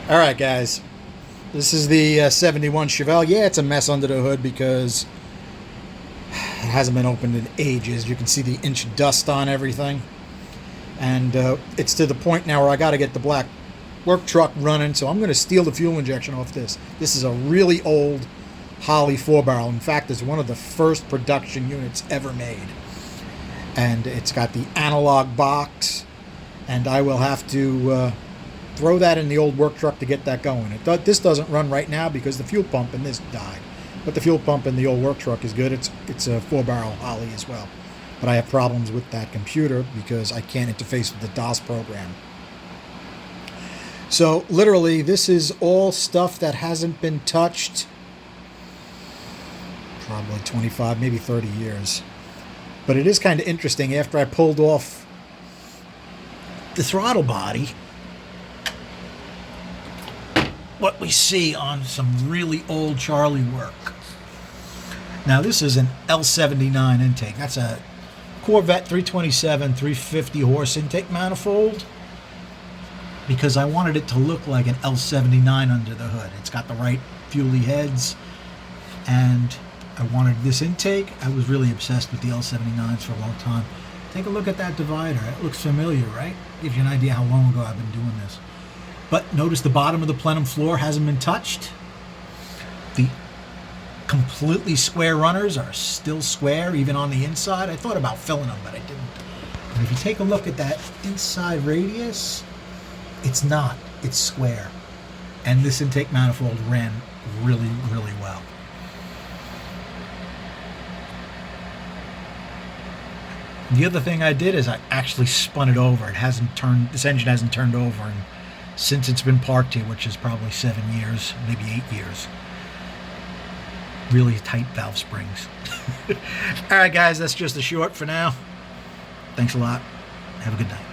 All right, guys. This is the 71 Chevelle. Yeah, it's a mess under the hood because it hasn't been opened in ages. You can see the inch dust on everything. And it's to the point now where I got to get the black work truck running, so I'm going to steal the fuel injection off this. This is a really old Holley 4-barrel. In fact, it's one of the first production units ever made. And it's got the analog box, and I will have to throw that in the old work truck to get that going. This doesn't run right now because the fuel pump in this died. But the fuel pump in the old work truck is good. It's a 4-barrel Holley as well. But I have problems with that computer because I can't interface with the DOS program. So literally, this is all stuff that hasn't been touched probably 25, maybe 30 years. But it is kind of interesting. After I pulled off the throttle body, what we see on some really old Charlie work. Now this is an L79 intake. That's a Corvette 327, 350 horse intake manifold, because I wanted it to look like an L79 under the hood. It's got the right fuelie heads, and I wanted this intake. I was really obsessed with the L79s for a long time. Take a look at that divider. It looks familiar, right? Gives you an idea how long ago I've been doing this. But notice the bottom of the plenum floor hasn't been touched. The completely square runners are still square, even on the inside. I thought about filling them, but I didn't. And if you take a look at that inside radius, it's not. It's square. And this intake manifold ran really, really well. The other thing I did is I actually spun it over. This engine hasn't turned over, and since it's been parked here, which is probably 7 years, maybe 8 years. Really tight valve springs. All right, guys, that's just a short for now. Thanks a lot. Have a good night.